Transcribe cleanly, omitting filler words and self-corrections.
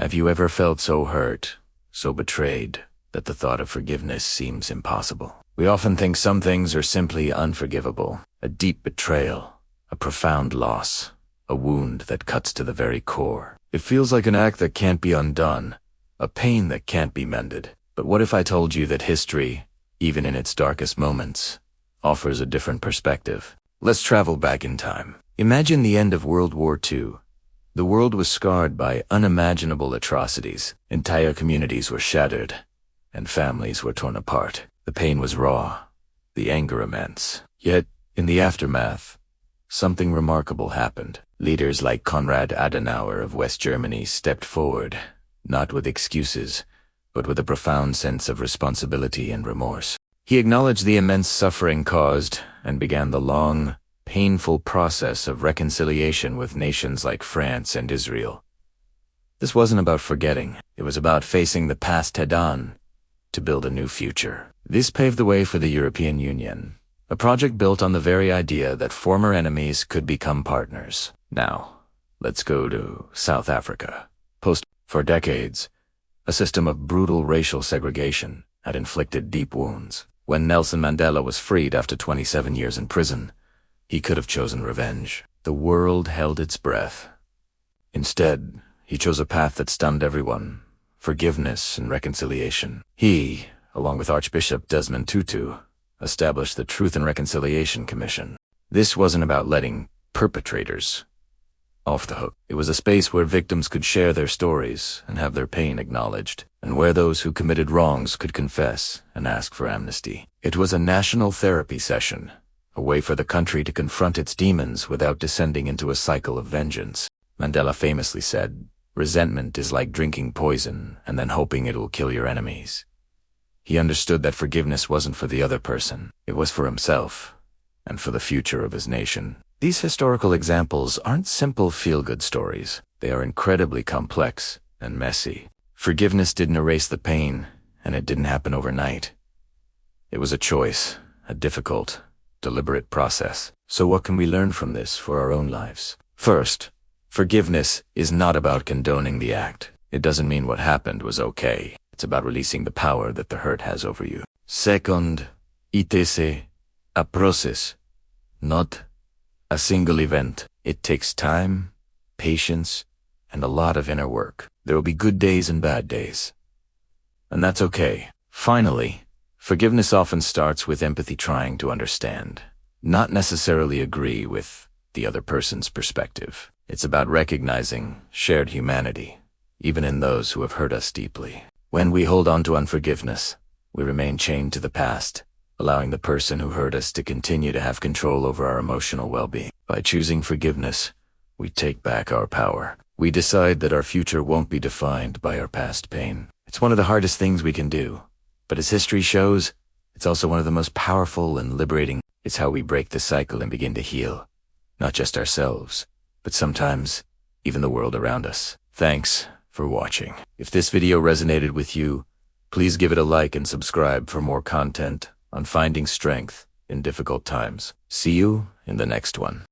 Have you ever felt so hurt, so betrayed, that the thought of forgiveness seems impossible? We often think some things are simply unforgivable. A deep betrayal, a profound loss, a wound that cuts to the very core. It feels like an act that can't be undone, a pain that can't be mended. But what if I told you that history, even in its darkest moments, offers a different perspective? Let's travel back in time. Imagine the end of World War II. The world was scarred by unimaginable atrocities. Entire communities were shattered, and families were torn apart. The pain was raw, the anger immense. Yet, in the aftermath, something remarkable happened. Leaders like Konrad Adenauer of West Germany stepped forward, not with excuses, but with a profound sense of responsibility and remorse. He acknowledged the immense suffering caused and began the long, painful process of reconciliation with nations like France and Israel. This wasn't about forgetting. It was about facing the past head-on to build a new future. This paved the way for the European Union, a project built on the very idea that former enemies could become partners. Now, let's go to South Africa. For decades, a system of brutal racial segregation had inflicted deep wounds. When Nelson Mandela was freed after 27 years in prison, he could have chosen revenge. The world held its breath. Instead, he chose a path that stunned everyone: forgiveness and reconciliation. He, along with Archbishop Desmond Tutu, established the Truth and Reconciliation Commission. This wasn't about letting perpetrators off the hook. It was a space where victims could share their stories and have their pain acknowledged, and where those who committed wrongs could confess and ask for amnesty. It was a national therapy session, a way for the country to confront its demons without descending into a cycle of vengeance. Mandela famously said, "Resentment is like drinking poison and then hoping it will kill your enemies." He understood that forgiveness wasn't for the other person. It was for himself and for the future of his nation. These historical examples aren't simple feel-good stories. They are incredibly complex and messy. Forgiveness didn't erase the pain, and it didn't happen overnight. It was a choice, a difficult, deliberate process. So what can we learn from this for our own lives? First, forgiveness is not about condoning the act. It doesn't mean what happened was okay. It's about releasing the power that the hurt has over you. Second, it is a process, not a single event. It takes time, patience, and a lot of inner work. There will be good days and bad days, and that's okay. Finally, forgiveness often starts with empathy, trying to understand, not necessarily agree with the other person's perspective. It's about recognizing shared humanity, even in those who have hurt us deeply. When we hold on to unforgiveness, we remain chained to the past, allowing the person who hurt us to continue to have control over our emotional well-being. By choosing forgiveness, we take back our power. We decide that our future won't be defined by our past pain. It's one of the hardest things we can do, but as history shows, it's also one of the most powerful and liberating. It's how we break the cycle and begin to heal, not just ourselves, but sometimes even the world around us. Thanks for watching. If this video resonated with you, please give it a like and subscribe for more content on finding strength in difficult times. See you in the next one.